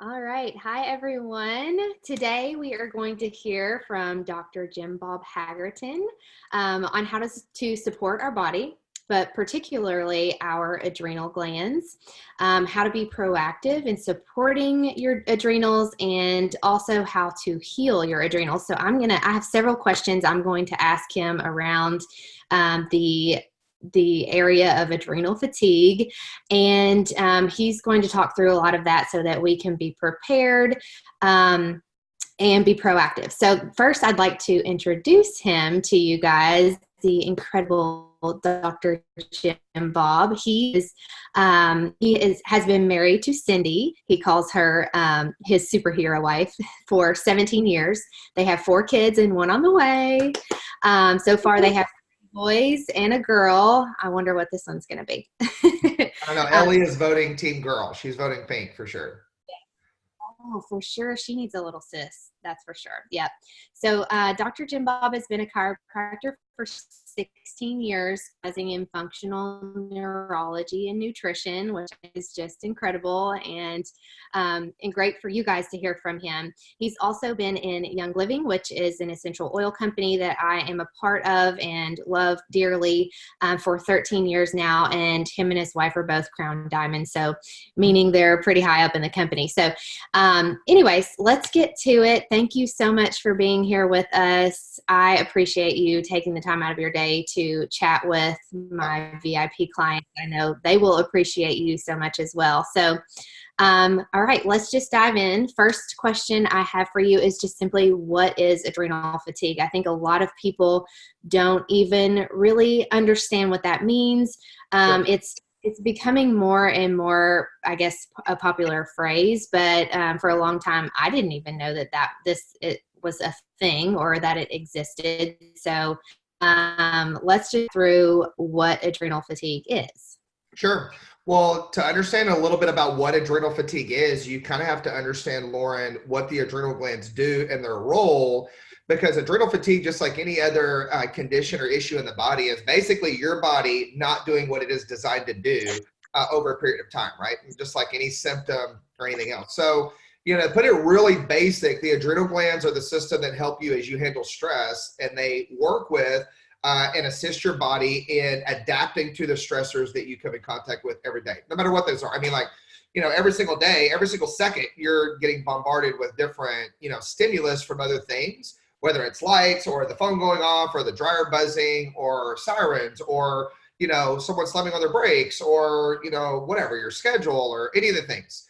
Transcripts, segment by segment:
All right. Hi, everyone. Today we are going to hear from Dr. Jim Bob Haggerton on how to support our body, but particularly our adrenal glands, how to be proactive in supporting your adrenals, and also how to heal your adrenals. So I have several questions I'm going to ask him around the area of adrenal fatigue. And he's going to talk through a lot of that so that we can be prepared and be proactive. So first, I'd like to introduce him to you guys, the incredible Dr. Jim Bob. Has been married to Cindy. He calls her his superhero wife for 17 years. They have 4 kids and 1 on the way. So far, they have boys and a girl. I wonder what this one's going to be. I don't know. Ellie is voting team girl. She's voting pink for sure. Oh, for sure. She needs a little sis. That's for sure. Yep. So Dr. Jim Bob has been a chiropractor for 16 years, specializing in functional neurology and nutrition, which is just incredible and great for you guys to hear from him. He's also been in Young Living, which is an essential oil company that I am a part of and love dearly for 13 years now. And him and his wife are both Crown Diamonds, so meaning they're pretty high up in the company. So anyways, let's get to it. Thank you so much for being here with us. I appreciate you taking the time out of your day to chat with my VIP clients. I know they will appreciate you so much as well. So, all right, let's just dive in. First question I have for you is just simply, what is adrenal fatigue? I think a lot of people don't even really understand what that means. Sure. It's becoming more and more, I guess, a popular phrase, but for a long time, I didn't even know that it was a thing or that it existed. So let's just through what adrenal fatigue is. Sure. Well, to understand a little bit about what adrenal fatigue is, you kind of have to understand, Lauren, what the adrenal glands do and their role, because adrenal fatigue, just like any other condition or issue in the body, is basically your body not doing what it is designed to do over a period of time, right? Just like any symptom or anything else. So, to put it really basic, the adrenal glands are the system that help you as you handle stress, and they work with and assist your body in adapting to the stressors that you come in contact with every day, no matter what those are. I mean, like, every single day, every single second, you're getting bombarded with different, stimulus from other things, whether it's lights or the phone going off or the dryer buzzing or sirens or, someone slamming on their brakes or, whatever, your schedule or any of the things.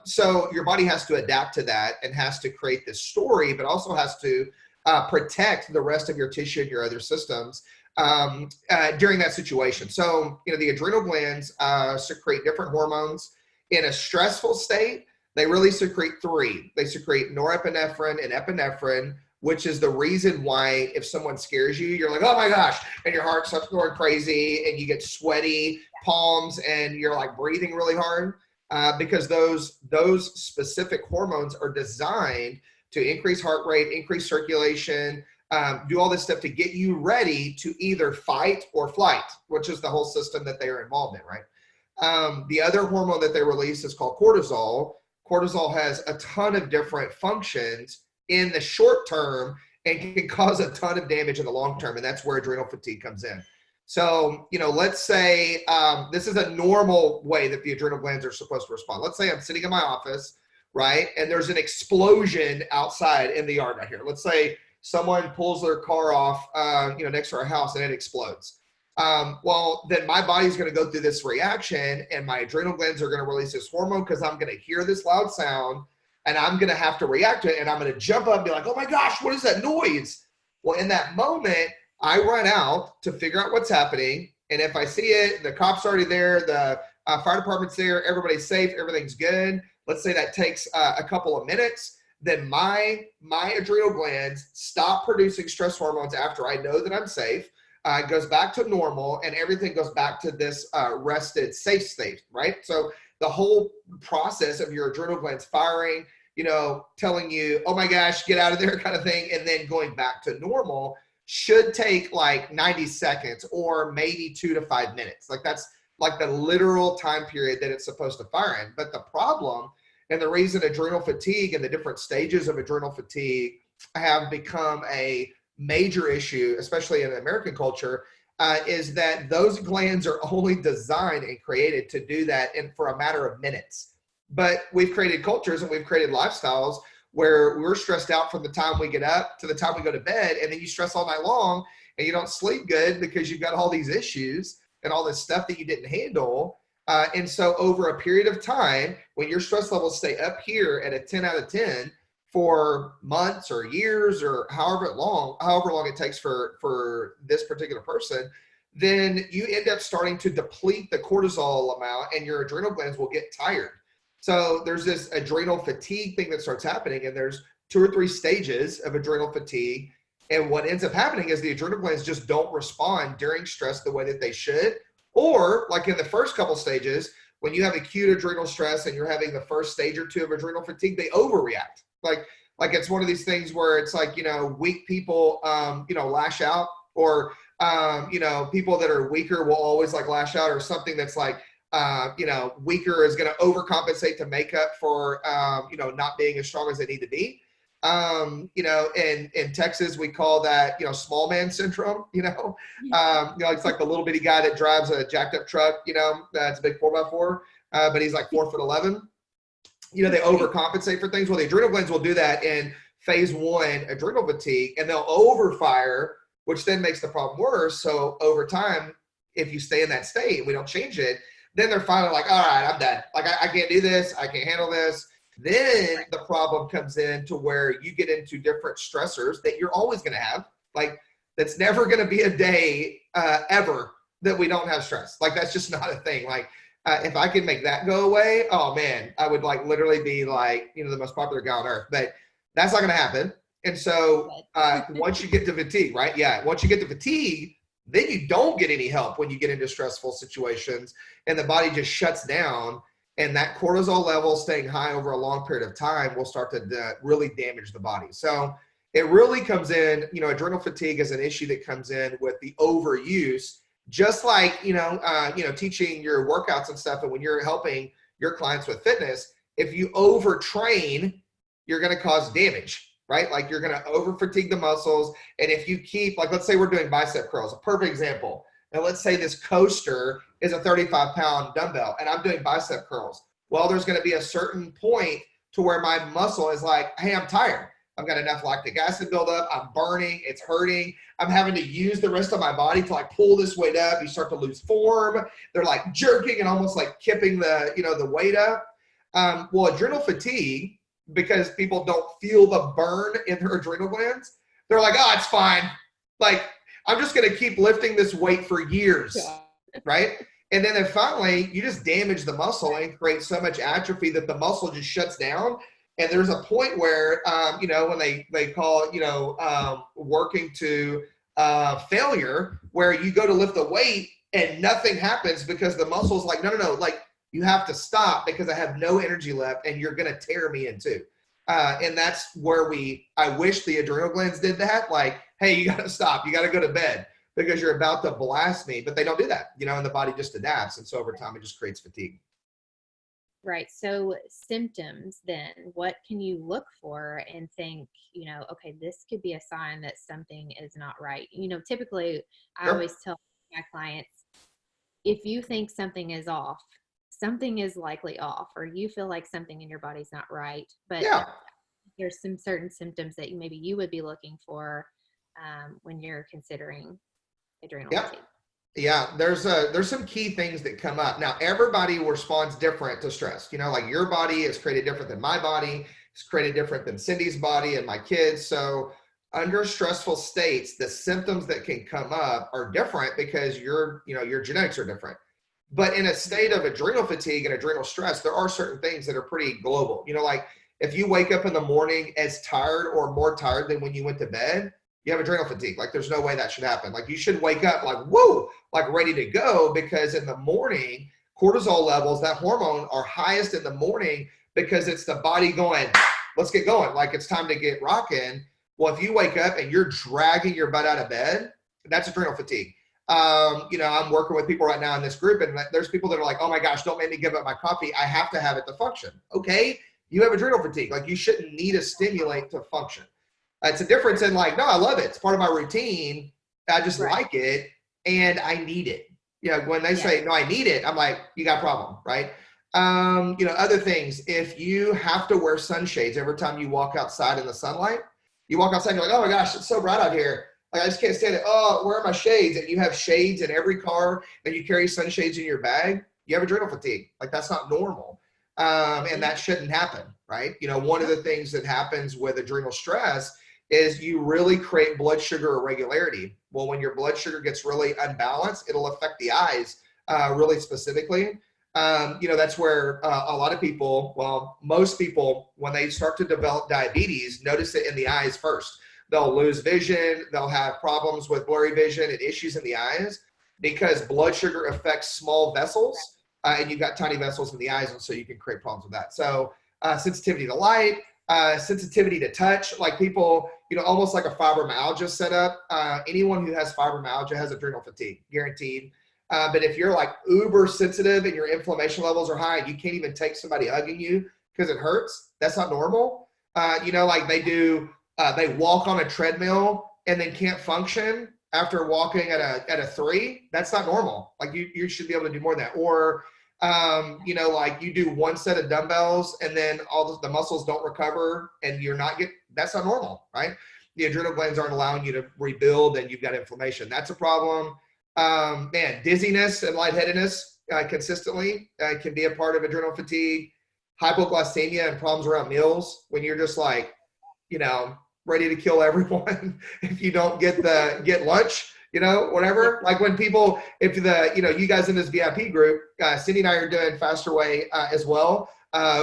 So your body has to adapt to that and has to create this story, but also has to protect the rest of your tissue and your other systems during that situation. So, the adrenal glands secrete different hormones. In a stressful state, they really secrete 3. They secrete norepinephrine and epinephrine, which is the reason why if someone scares you, you're like, oh my gosh, and your heart starts going crazy and you get sweaty palms and you're like breathing really hard because those specific hormones are designed to increase heart rate, increase circulation, do all this stuff to get you ready to either fight or flight, which is the whole system that they are involved in, right? The other hormone that they release is called cortisol. Cortisol has a ton of different functions in the short term and can cause a ton of damage in the long term, and that's where adrenal fatigue comes in. So, let's say this is a normal way that the adrenal glands are supposed to respond. Let's say I'm sitting in my office, right? And there's an explosion outside in the yard right here. Let's say someone pulls their car off, next to our house and it explodes. Well, then my body's going to go through this reaction and my adrenal glands are going to release this hormone because I'm going to hear this loud sound and I'm going to have to react to it. And I'm going to jump up and be like, oh my gosh, what is that noise? Well, in that moment, I run out to figure out what's happening. And if I see it, the cop's already there, the fire department's there, everybody's safe, everything's good. Let's say that takes a couple of minutes, then my adrenal glands stop producing stress hormones after I know that I'm safe. It goes back to normal and everything goes back to this rested, safe state, right? So the whole process of your adrenal glands firing, telling you, oh my gosh, get out of there kind of thing, and then going back to normal should take like 90 seconds or maybe 2 to 5 minutes. Like that's like the literal time period that it's supposed to fire in. But the problem And the reason adrenal fatigue and the different stages of adrenal fatigue have become a major issue, especially in American culture, is that those glands are only designed and created to do that for a matter of minutes. But we've created cultures and we've created lifestyles where we're stressed out from the time we get up to the time we go to bed, and then you stress all night long and you don't sleep good because you've got all these issues and all this stuff that you didn't handle. And so over a period of time, when your stress levels stay up here at a 10 out of 10 for months or years or however long it takes for this particular person, then you end up starting to deplete the cortisol amount and your adrenal glands will get tired. So there's this adrenal fatigue thing that starts happening, and there's 2 or 3 stages of adrenal fatigue. And what ends up happening is the adrenal glands just don't respond during stress the way that they should. Or like in the first couple stages, when you have acute adrenal stress and you're having the first stage or 2 of adrenal fatigue, they overreact. Like it's one of these things where it's like, weak people, lash out, or, people that are weaker will always like lash out, or something that's like, weaker is going to overcompensate to make up for, not being as strong as they need to be. In Texas, we call that, small man syndrome, it's like the little bitty guy that drives a jacked up truck, that's a big 4x4, but he's like 4'11". They overcompensate for things. Well, the adrenal glands will do that in phase 1 adrenal fatigue, and they'll overfire, which then makes the problem worse. So over time, if you stay in that state, we don't change it, then they're finally like, all right, I'm done. Like, I can't do this. I can't handle this. Then the problem comes in to where you get into different stressors that you're always going to have. Like, that's never going to be a day ever that we don't have stress. Like, that's just not a thing. Like, if I could make that go away, oh man, I would like literally be like, the most popular guy on earth. But that's not going to happen. And so once you get to fatigue, right? Yeah. Once you get to fatigue, then you don't get any help when you get into stressful situations, and the body just shuts down, and that cortisol level staying high over a long period of time will start to really damage the body. So it really comes in, adrenal fatigue is an issue that comes in with the overuse, just like, teaching your workouts and stuff. And when you're helping your clients with fitness, if you overtrain, you're going to cause damage. Right? Like, you're going to over fatigue the muscles. And if you keep, like, let's say we're doing bicep curls, a perfect example. And let's say this coaster is a 35-pound dumbbell and I'm doing bicep curls. Well, there's going to be a certain point to where my muscle is like, hey, I'm tired. I've got enough lactic acid buildup. I'm burning. It's hurting. I'm having to use the rest of my body to like pull this weight up. You start to lose form. They're like jerking and almost like kipping the, the weight up. Well, adrenal fatigue, because people don't feel the burn in their adrenal glands, they're like, oh, it's fine. Like, I'm just going to keep lifting this weight for years, right? And then finally, you just damage the muscle and create so much atrophy that the muscle just shuts down. And there's a point where, when they call it, working to failure, where you go to lift the weight and nothing happens because the muscle's like, no, like, you have to stop because I have no energy left and you're going to tear me in two. And that's where I wish the adrenal glands did that. Like, hey, you got to stop. You got to go to bed because you're about to blast me. But they don't do that, and the body just adapts. And so over time, it just creates fatigue. Right. So symptoms then, what can you look for and think, okay, this could be a sign that something is not right. Typically I always tell my clients, if you think something is off, something is likely off, or you feel like something in your body's not right. But there's some certain symptoms that maybe you would be looking for when you're considering adrenal fatigue. Yeah, there's some key things that come up. Now, everybody responds different to stress. Like, your body is created different than my body. It's created different than Cindy's body and my kids. So under stressful states, the symptoms that can come up are different because your genetics are different. But in a state of adrenal fatigue and adrenal stress, there are certain things that are pretty global. Like, if you wake up in the morning as tired or more tired than when you went to bed, you have adrenal fatigue. Like, there's no way that should happen. Like, you should wake up like, whoa, like ready to go, because in the morning, cortisol levels, that hormone, are highest in the morning because it's the body going, let's get going. Like, it's time to get rocking. Well, if you wake up and you're dragging your butt out of bed, that's adrenal fatigue. I'm working with people right now in this group, and there's people that are like, oh my gosh, don't make me give up my coffee. I have to have it to function. Okay, you have adrenal fatigue. Like you shouldn't need a stimulant to function. It's a difference in like, no, I love it. It's part of my routine. I just like it and I need it. Yeah. When they say, no, I need it, I'm like, you got a problem, right? Other things, if you have to wear sunshades every time you walk outside in the sunlight, you walk outside and you're like, oh my gosh, it's so bright out here. Like, I just can't stand it. Oh, where are my shades? And you have shades in every car and you carry sunshades in your bag. You have adrenal fatigue. Like that's not normal. And that shouldn't happen, right? One of the things that happens with adrenal stress is you really create blood sugar irregularity. Well, when your blood sugar gets really unbalanced, it'll affect the eyes really specifically. That's where a lot of people, well, most people, when they start to develop diabetes, notice it in the eyes first. They'll lose vision. They'll have problems with blurry vision and issues in the eyes because blood sugar affects small vessels and you've got tiny vessels in the eyes. And so you can create problems with that. So sensitivity to light, sensitivity to touch, like people, almost like a fibromyalgia setup. Anyone who has fibromyalgia has adrenal fatigue, guaranteed. But if you're like uber sensitive and your inflammation levels are high, you can't even take somebody hugging you because it hurts. That's not normal. Like they walk on a treadmill and then can't function after walking at a 3. That's not normal. Like you should be able to do more than that. Or, like you do one set of dumbbells and then all the muscles don't recover and that's not normal, right? The adrenal glands aren't allowing you to rebuild and you've got inflammation. That's a problem. Dizziness and lightheadedness consistently can be a part of adrenal fatigue. Hypoglycemia and problems around meals when you're just like, ready to kill everyone if you don't get lunch, whatever. Like when people, if you guys in this VIP group, Cindy and I are doing Faster Way as well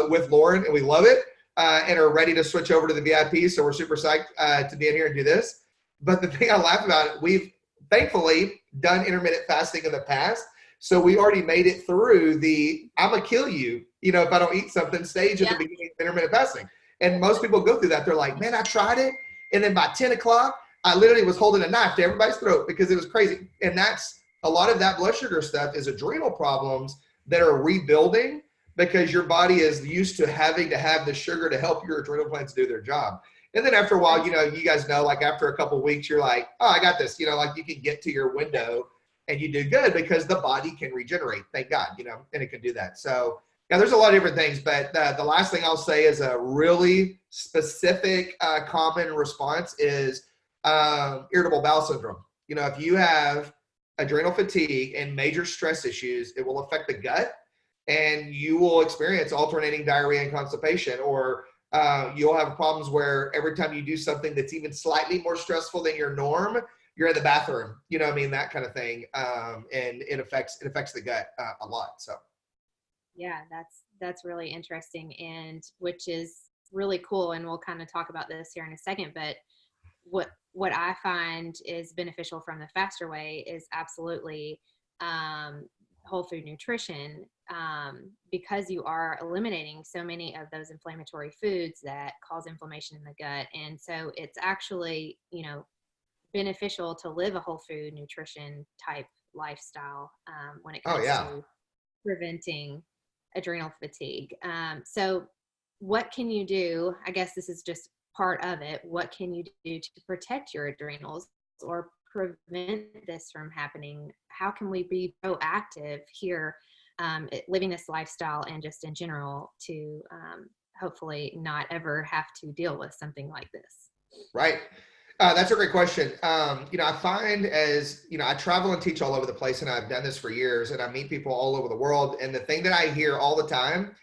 with Lauren, and we love it and are ready to switch over to the VIP. So we're super psyched to be in here and do this. But the thing I laugh about, we've thankfully done intermittent fasting in the past. So we already made it through the I'm gonna kill you, if I don't eat something stage at the beginning of intermittent fasting. And most people go through that. They're like, man, I tried it. And then by 10 o'clock, I literally was holding a knife to everybody's throat because it was crazy. And that's a lot of that blood sugar stuff is adrenal problems that are rebuilding because your body is used to having to have the sugar to help your adrenal glands do their job. And then after a while, you guys know, like after a couple of weeks, you're like, oh, I got this, like you can get to your window and you do good because the body can regenerate. Thank God, and it can do that. So yeah, there's a lot of different things, but the last thing I'll say is a really specific common response is irritable bowel syndrome. If you have adrenal fatigue and major stress issues, it will affect the gut and you will experience alternating diarrhea and constipation, or you'll have problems where every time you do something that's even slightly more stressful than your norm, you're in the bathroom, that kind of thing. And it affects the gut a lot. So. Yeah, that's really interesting, and which is really cool. And we'll kind of talk about this here in a second. But what I find is beneficial from the Faster Way is absolutely whole food nutrition, because you are eliminating so many of those inflammatory foods that cause inflammation in the gut. And so it's actually, beneficial to live a whole food nutrition type lifestyle when it comes to preventing adrenal fatigue. So what can you do? I guess this is just part of it. What can you do to protect your adrenals or prevent this from happening? How can we be proactive here, living this lifestyle and just in general to hopefully not ever have to deal with something like this? Right. That's a great question. I find I travel and teach all over the place, and I've done this for years, and I meet people all over the world. And the thing that I hear all the time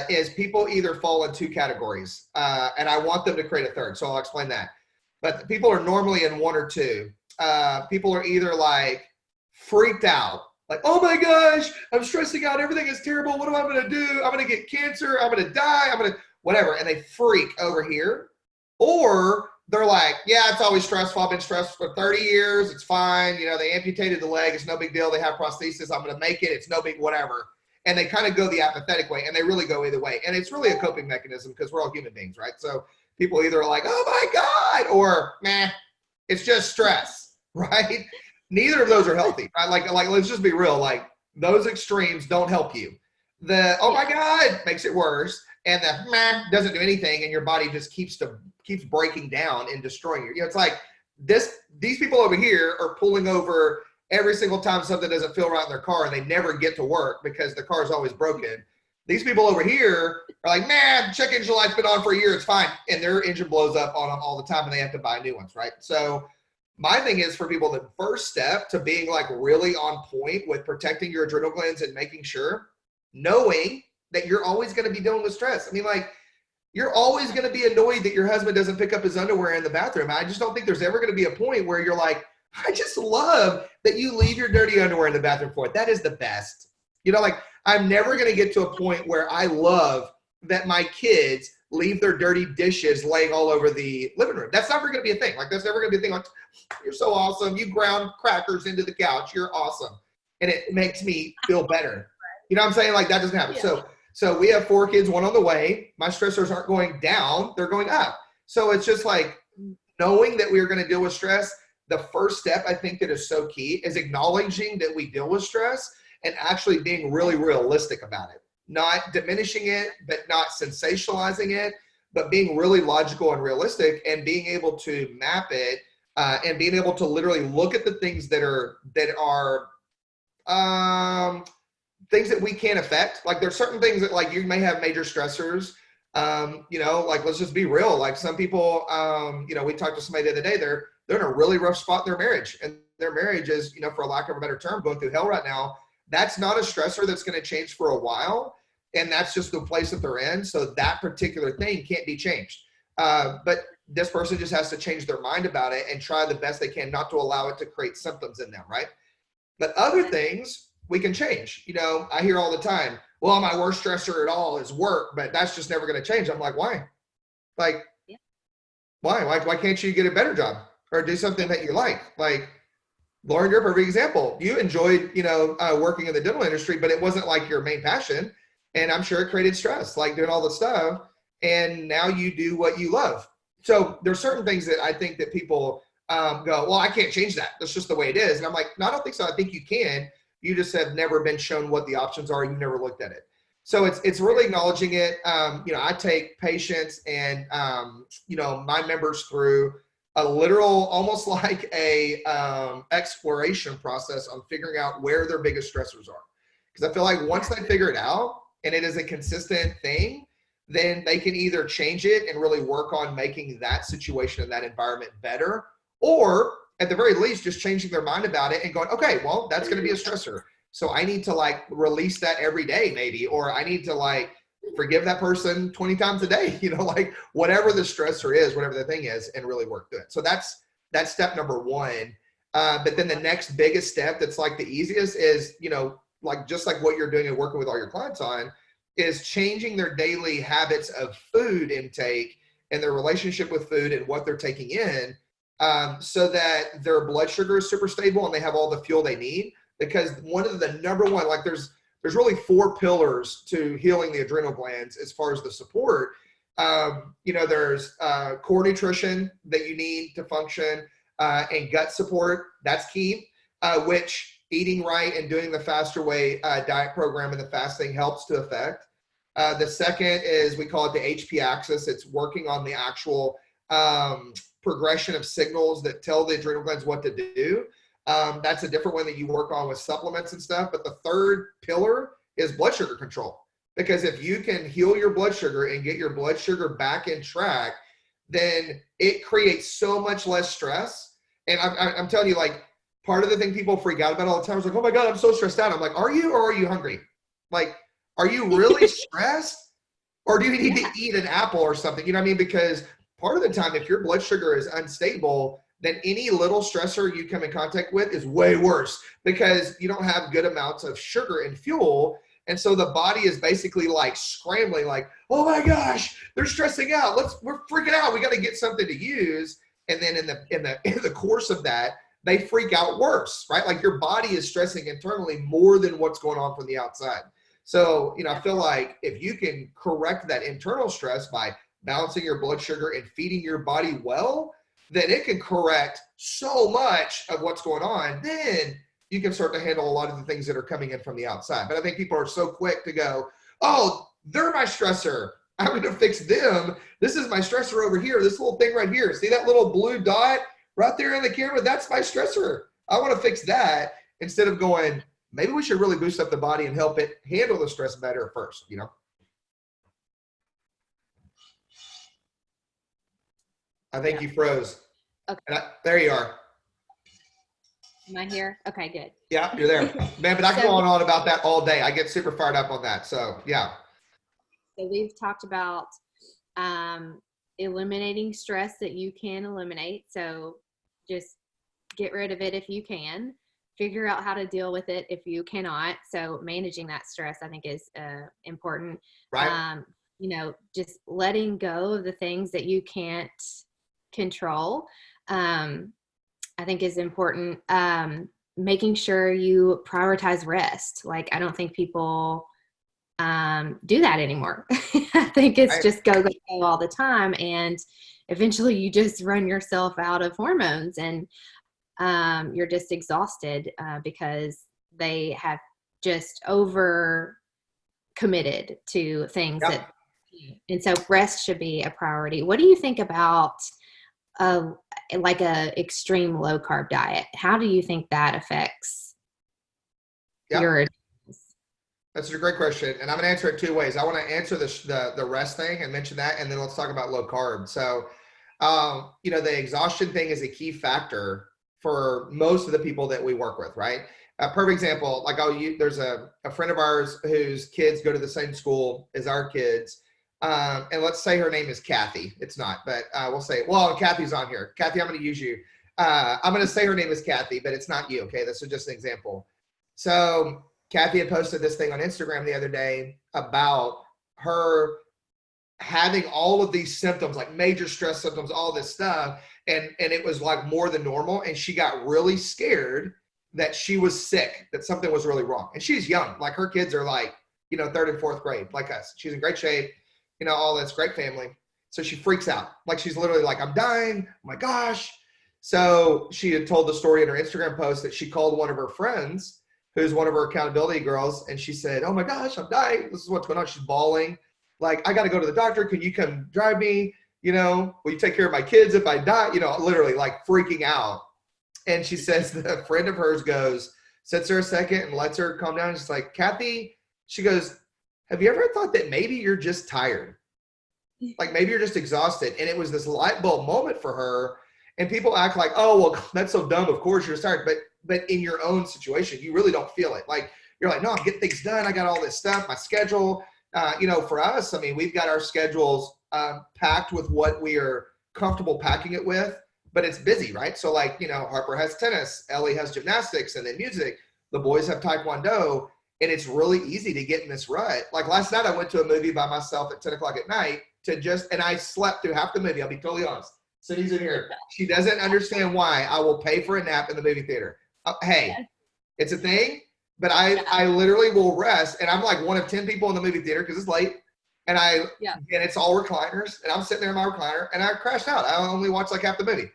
is people either fall in 2 categories, and I want them to create a third. So I'll explain that. But people are normally in 1 or 2. People are either like freaked out, like, oh my gosh, I'm stressing out. Everything is terrible. What am I going to do? I'm going to get cancer. I'm going to die. I'm going to whatever. And they freak over here. Or they're like, yeah, it's always stressful. I've been stressed for 30 years. It's fine. They amputated the leg. It's no big deal. They have prosthesis. I'm going to make it. It's no big whatever. And they kind of go the apathetic way, and they really go either way. And it's really a coping mechanism because we're all human beings, right? So people either are like, oh my God, or nah, it's just stress, right? Neither of those are healthy. Right? Like, let's just be real. Like those extremes don't help you. The, oh my God, makes it worse. and the meh doesn't do anything, and your body just keeps breaking down and destroying you. It's like these people over here are pulling over every single time something doesn't feel right in their car, and they never get to work because the car is always broken. These people over here are like, man, check engine light's been on for a year, it's fine. And their engine blows up on them all the time, and they have to buy new ones, right? So my thing is for people, the first step to being like really on point with protecting your adrenal glands and making sure, knowing that you're always going to be dealing with stress. I mean, like, you're always going to be annoyed that your husband doesn't pick up his underwear in the bathroom. I just don't think there's ever going to be a point where you're like, I just love that you leave your dirty underwear in the bathroom for it. That is the best. Like, I'm never going to get to a point where I love that my kids leave their dirty dishes laying all over the living room. That's never going to be a thing. Like, that's never going to be a thing. Like, you're so awesome. You ground crackers into the couch. You're awesome. And it makes me feel better. You know what I'm saying? Like, that doesn't happen. Yeah. So we have 4 kids, 1 on the way. My stressors aren't going down. They're going up. So it's just like knowing that we're going to deal with stress. The first step I think that is so key is acknowledging that we deal with stress and actually being really realistic about it. Not diminishing it, but not sensationalizing it, but being really logical and realistic and being able to map it and being able to literally look at the things that are things that we can't affect. Like, there's certain things that, like, you may have major stressors. Like, let's just be real. Like, some people, we talked to somebody the other day, they're in a really rough spot in their marriage, and their marriage is, for lack of a better term, going through hell right now. That's not a stressor that's going to change for a while. And that's just the place that they're in. So that particular thing can't be changed. But this person just has to change their mind about it and try the best they can not to allow it to create symptoms in them, right? But other things we can change. I hear all the time, well, my worst stressor at all is work, but that's just never going to change. I'm like, why? Like, why? Why can't you get a better job or do something that you like? Like, Lauren, you're a perfect example. You enjoyed, working in the dental industry, but it wasn't like your main passion. And I'm sure it created stress, like doing all the stuff. And now you do what you love. So there's certain things that I think that people go, well, I can't change that. That's just the way it is. And I'm like, no, I don't think so. I think you can. You just have never been shown what the options are. You've never looked at it. So it's really acknowledging it. I take patients and, my members through a literal, almost like a exploration process on figuring out where their biggest stressors are. Because I feel like once they figure it out and it is a consistent thing, then they can either change it and really work on making that situation and that environment better, or at the very least, just changing their mind about it and going, okay, well, that's going to be a stressor. So I need to like release that every day maybe, or I need to like forgive that person 20 times a day, like whatever the stressor is, whatever the thing is, and really work through it. So that's step number 1. But then the next biggest step that's like the easiest is, like just like what you're doing and working with all your clients on, is changing their daily habits of food intake and their relationship with food and what they're taking in, so that their blood sugar is super stable and they have all the fuel they need. Because one of the number one, like there's really 4 pillars to healing the adrenal glands as far as the support. There's core nutrition that you need to function, and gut support. That's key, which eating right and doing the faster way diet program and the fasting helps to affect. The second is, we call it the HP axis. It's working on the actual progression of signals that tell the adrenal glands what to do. That's a different one that you work on with supplements and stuff. But the third pillar is blood sugar control. Because if you can heal your blood sugar and get your blood sugar back in track, then it creates so much less stress. And I'm telling you, like, part of the thing people freak out about all the time is like, oh my God, I'm so stressed out. I'm like, are you, or are you hungry? Like, are you really stressed? Or do you need to eat an apple or something? You know what I mean? Because part of the time, if your blood sugar is unstable, then any little stressor you come in contact with is way worse, because you don't have good amounts of sugar and fuel. And so the body is basically like scrambling, like, oh my gosh, they're stressing out. We're freaking out. We got to get something to use. And then in the course of that, they freak out worse, right? Like your body is stressing internally more than what's going on from the outside. So, I feel like if you can correct that internal stress by balancing your blood sugar and feeding your body well, then it can correct so much of what's going on. Then you can start to handle a lot of the things that are coming in from the outside. But I think people are so quick to go, oh, they're my stressor. I'm going to fix them. This is my stressor over here. This little thing right here. See that little blue dot right there in the camera? That's my stressor. I want to fix that instead of going, maybe we should really boost up the body and help it handle the stress better first, you know? I think you froze. Okay. There you are. Am I here? Okay, good. Yeah, you're there. Man, but I can go on about that all day. I get super fired up on that. So, yeah. So we've talked about eliminating stress that you can eliminate. So just get rid of it if you can. Figure out how to deal with it if you cannot. So managing that stress, I think, is important. Right. You know, just letting go of the things that you can't control, I think is important. Making sure you prioritize rest. Like, I don't think people do that anymore. I think it's just go all the time. And eventually you just run yourself out of hormones and you're just exhausted because they have just over committed to things that, and so rest should be a priority. What do you think about like a extreme low carb diet? How do you think that affects your? That's a great question. And I'm going to answer it two ways. I want to answer the rest thing and mention that, and then let's talk about low carb. So, you know, the exhaustion thing is a key factor for most of the people that we work with, right? A perfect example, like there's a friend of ours whose kids go to the same school as our kids. And let's say her name is Kathy. It's not, but we'll say, well, Kathy's on here. Kathy, I'm going to use you. I'm going to say her name is Kathy, but it's not you. Okay. This is just an example. So Kathy had posted this thing on Instagram the other day about her having all of these symptoms, like major stress symptoms, all this stuff. And it was like more than normal. And she got really scared that she was sick, that something was really wrong. And she's young. Like, her kids are like, you know, 3rd and 4th grade, like us. She's in great shape, you know, all this, great family. So she freaks out. Like, she's literally like, I'm dying. Oh my gosh. So she had told the story in her Instagram post that she called one of her friends, who's one of her accountability girls. And she said, oh my gosh, I'm dying. This is what's going on. She's bawling. Like, I got to go to the doctor. Can you come drive me? You know, will you take care of my kids if I die? You know, literally like freaking out. And she says that a friend of hers sits her a second and lets her calm down. She's like, Kathy, she goes, have you ever thought that maybe you're just tired? Like, maybe you're just exhausted. And it was this light bulb moment for her. And people act like, oh, well, that's so dumb. Of course you're tired. But in your own situation, you really don't feel it. Like, you're like, no, I'm getting things done. I got all this stuff, my schedule. You know, for us, I mean, we've got our schedules packed with what we are comfortable packing it with. But it's busy, right? So, like, you know, Harper has tennis, Ellie has gymnastics, and then music. The boys have taekwondo, and it's really easy to get in this rut. Like, last night I went to a movie by myself at 10 o'clock at night and I slept through half the movie. I'll be totally honest. Cindy's in here. She doesn't understand why I will pay for a nap in the movie theater. Hey, it's a thing, but I literally will rest, and I'm like one of 10 people in the movie theater because it's late. And and it's all recliners, and I'm sitting there in my recliner, and I crashed out. I only watched like half the movie,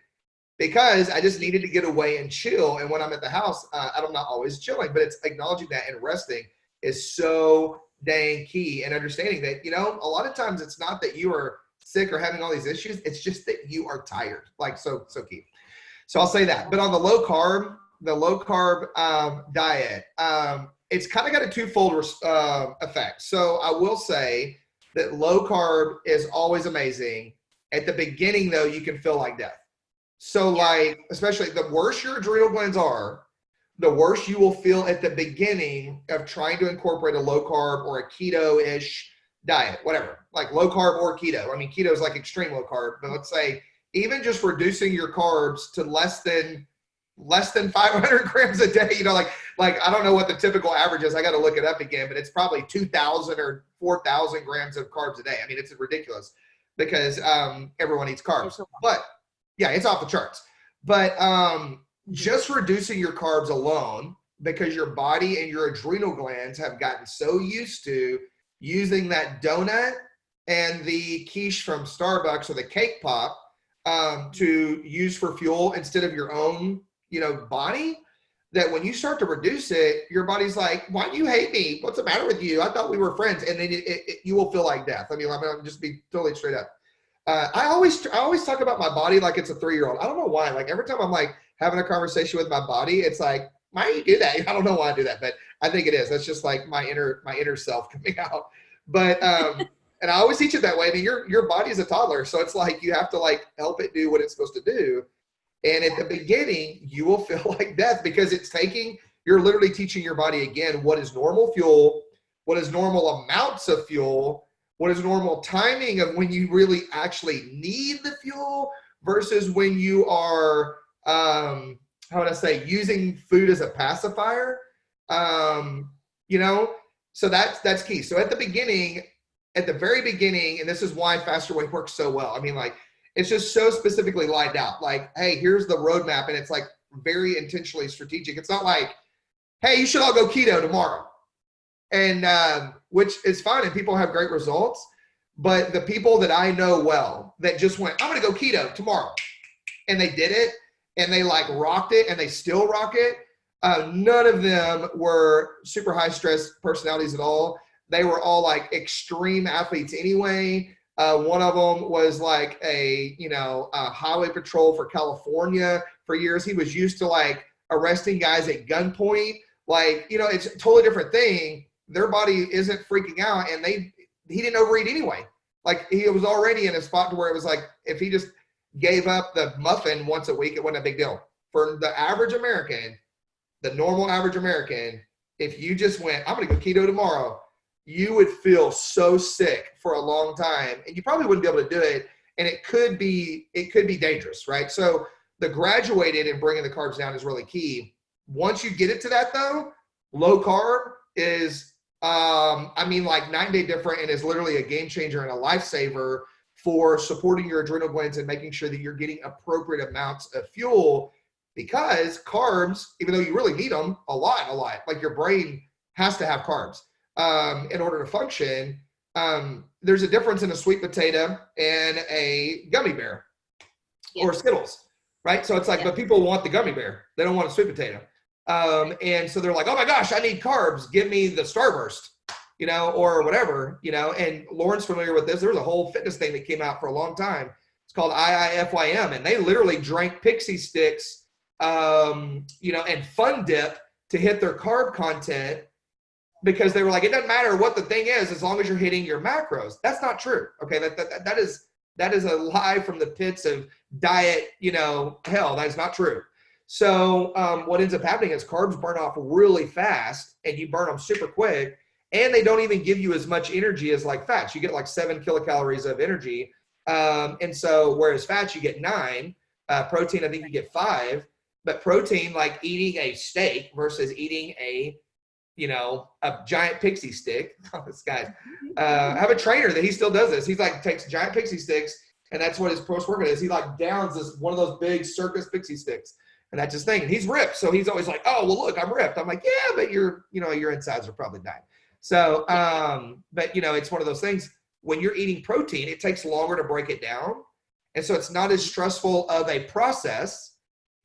because I just needed to get away and chill. And when I'm at the house, I'm not always chilling, but it's acknowledging that, and resting is so dang key, and understanding that, you know, a lot of times it's not that you are sick or having all these issues. It's just that you are tired. Like, so key. So I'll say that. But on the low carb diet, it's kind of got a twofold effect. So I will say that low carb is always amazing. At the beginning, though, you can feel like death. So, like, especially the worse your adrenal glands are, the worse you will feel at the beginning of trying to incorporate a low carb or a keto-ish diet, whatever, like low carb or keto. I mean, keto is like extreme low carb, but let's say even just reducing your carbs to less than 500 grams a day, you know, like I don't know what the typical average is. I got to look it up again, but it's probably 2,000 or 4,000 grams of carbs a day. I mean, it's ridiculous because everyone eats carbs, but yeah, it's off the charts. But just reducing your carbs alone, because your body and your adrenal glands have gotten so used to using that donut and the quiche from Starbucks or the cake pop to use for fuel instead of your own, you know, body, that when you start to reduce it, your body's like, why do you hate me? What's the matter with you? I thought we were friends. And then you will feel like death. I mean, I'm going to just be totally straight up. I always talk about my body like it's a 3-year-old. I don't know why. Like every time I'm like having a conversation with my body, it's like, why do you do that? I don't know why I do that, but I think it is. That's just like my inner self coming out. But and I always teach it that way. I mean, your body is a toddler, so it's like you have to like help it do what it's supposed to do. And at the beginning, you will feel like death because you're literally teaching your body again what is normal fuel, what is normal amounts of fuel, what is normal timing of when you really actually need the fuel versus when you are, how would I say, using food as a pacifier. You know, so that's key. So at the very beginning, and this is why Faster Way works so well. I mean, like, it's just so specifically lined out. Like, hey, here's the roadmap, and it's like very intentionally strategic. It's not like, hey, you should all go keto tomorrow, and which is fine, and people have great results. But the people that I know well that just went, I'm going to go keto tomorrow, and they did it, and they like rocked it, and they still rock it. None of them were super high stress personalities at all. They were all like extreme athletes anyway. One of them was like a highway patrol for California for years. He was used to like arresting guys at gunpoint. Like, you know, it's a totally different thing. Their body isn't freaking out, and he didn't overeat anyway. Like, he was already in a spot to where it was like, if he just gave up the muffin once a week, it wasn't a big deal. For the average American, the normal average American, if you just went, I'm going to go keto tomorrow, you would feel so sick for a long time, and you probably wouldn't be able to do it. And it could be dangerous, right? So the graduated and bringing the carbs down is really key. Once you get it to that though, low carb is, like night and day different, and is literally a game changer and a lifesaver for supporting your adrenal glands and making sure that you're getting appropriate amounts of fuel, because carbs, even though you really need them a lot, like your brain has to have carbs in order to function. There's a difference in a sweet potato and a gummy bear or Skittles, right? So it's like, but people want the gummy bear. They don't want a sweet potato. And so they're like, oh my gosh, I need carbs. Give me the Starburst, or whatever, and Lauren's familiar with this. There was a whole fitness thing that came out for a long time. It's called IIFYM, and they literally drank Pixie Sticks, and Fun Dip to hit their carb content, because they were like, it doesn't matter what the thing is as long as you're hitting your macros. That's not true. Okay. That is a lie from the pits of diet, hell. That is not true. So what ends up happening is carbs burn off really fast, and you burn them super quick, and they don't even give you as much energy as like fats. You get like 7 kilocalories of energy. And so whereas fats, you get 9, protein, I think you get 5, but protein, like eating a steak versus eating a giant pixie stick. This guy, I have a trainer that he still does this. He's like, takes giant pixie sticks, and that's what his post-workout is. He like downs this one of those big circus pixie sticks, and that's his thing. And he's ripped, so he's always like, oh, well, look, I'm ripped. I'm like, yeah, but your insides are probably dying. So, but it's one of those things. When you're eating protein, it takes longer to break it down, and so it's not as stressful of a process.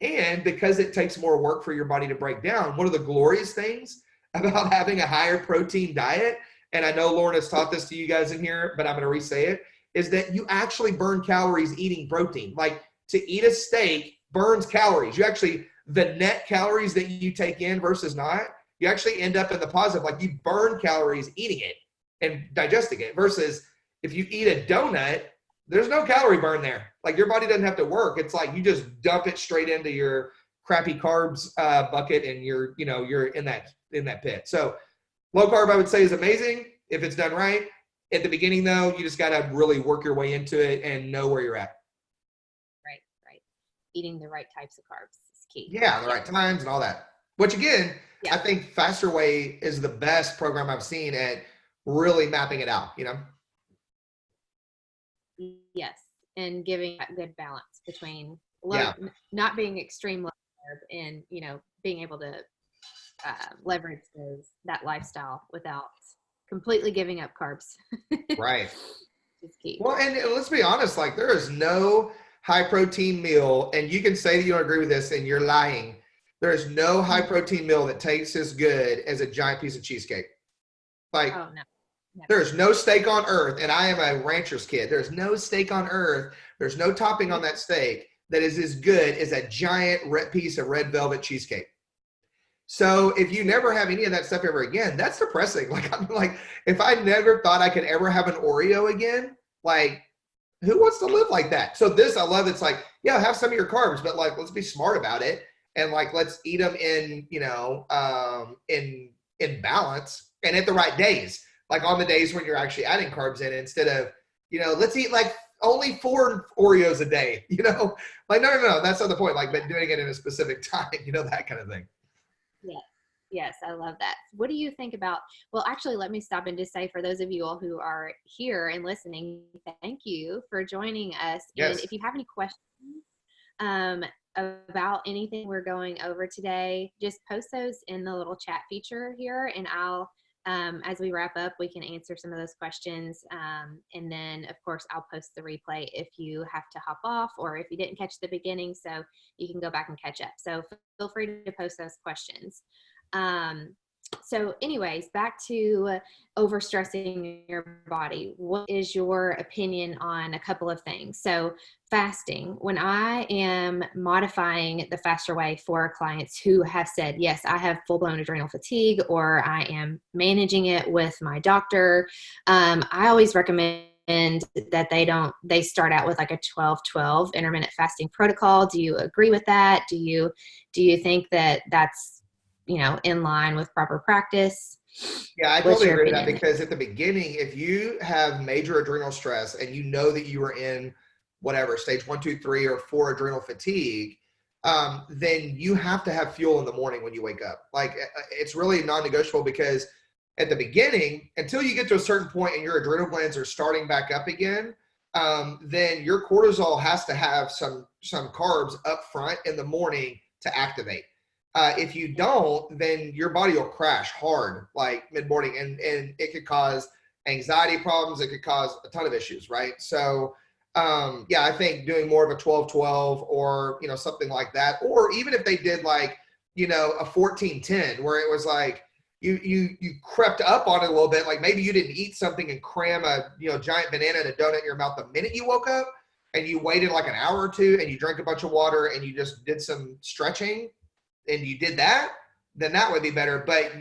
And because it takes more work for your body to break down, one of the glorious things about having a higher protein diet, and I know Lauren has taught this to you guys in here, but I'm going to re-say it, is that you actually burn calories eating protein. Like, to eat a steak burns calories. The net calories that you take in versus not, you actually end up in the positive. Like, you burn calories eating it and digesting it, versus if you eat a donut, there's no calorie burn there. Like, your body doesn't have to work. It's like you just dump it straight into your crappy carbs bucket, and you're in that pit. So low carb, I would say, is amazing if it's done right. At the beginning though, you just got to really work your way into it and know where you're at. Right. Eating the right types of carbs is key. Yeah, the right times and all that. Which again, I think Faster Way is the best program I've seen at really mapping it out, Yes. And giving that good balance between not being extreme low carb and, being able to leverage that lifestyle without completely giving up carbs. Right. It's key. Well, and let's be honest, like, there is no high protein meal, and you can say that you don't agree with this and you're lying. There is no high protein meal that tastes as good as a giant piece of cheesecake. Like, Oh no. Never. there's no steak on earth, and I am a rancher's kid. There's no steak on earth. There's no topping on that steak that is as good as a giant piece of red velvet cheesecake. So if you never have any of that stuff ever again, that's depressing. Like, I'm like, if I never thought I could ever have an Oreo again, like, who wants to live like that? So this, I love. It's like, yeah, have some of your carbs, but like, let's be smart about it, and like, let's eat them in, in balance and at the right days. Like on the days when you're actually adding carbs in, instead of, let's eat like only 4 Oreos a day. Like no, that's not the point. Like, but doing it in a specific time, that kind of thing. Yes, I love that. What do you think about, well, actually, let me stop and just say, for those of you all who are here and listening, thank you for joining us. Yes. And if you have any questions about anything we're going over today, just post those in the little chat feature here, and I'll, as we wrap up, we can answer some of those questions. And then, of course, I'll post the replay if you have to hop off, or if you didn't catch the beginning, so you can go back and catch up. So feel free to post those questions. So anyways, back to overstressing your body. What is your opinion on a couple of things? So fasting, when I am modifying the faster way for clients who have said, yes, I have full-blown adrenal fatigue, or I am managing it with my doctor, I always recommend that they start out with like a 12-12 intermittent fasting protocol. Do you agree with that? Do you think that that's in line with proper practice? Yeah, I totally agree with that, because at the beginning, if you have major adrenal stress and you know that you are in whatever stage 1, 2, 3, or 4 adrenal fatigue, then you have to have fuel in the morning when you wake up. Like, it's really non-negotiable, because at the beginning, until you get to a certain point and your adrenal glands are starting back up again, then your cortisol has to have some carbs up front in the morning to activate. If you don't, then your body will crash hard, like mid-morning, and it could cause anxiety problems. It could cause a ton of issues, right? So, yeah, I think doing more of a 12-12 or, something like that, or even if they did like, a 14-10, where it was like you crept up on it a little bit, like maybe you didn't eat something and cram a, giant banana and a donut in your mouth the minute you woke up, and you waited like an hour or two and you drank a bunch of water and you just did some stretching, and you did that, then that would be better. But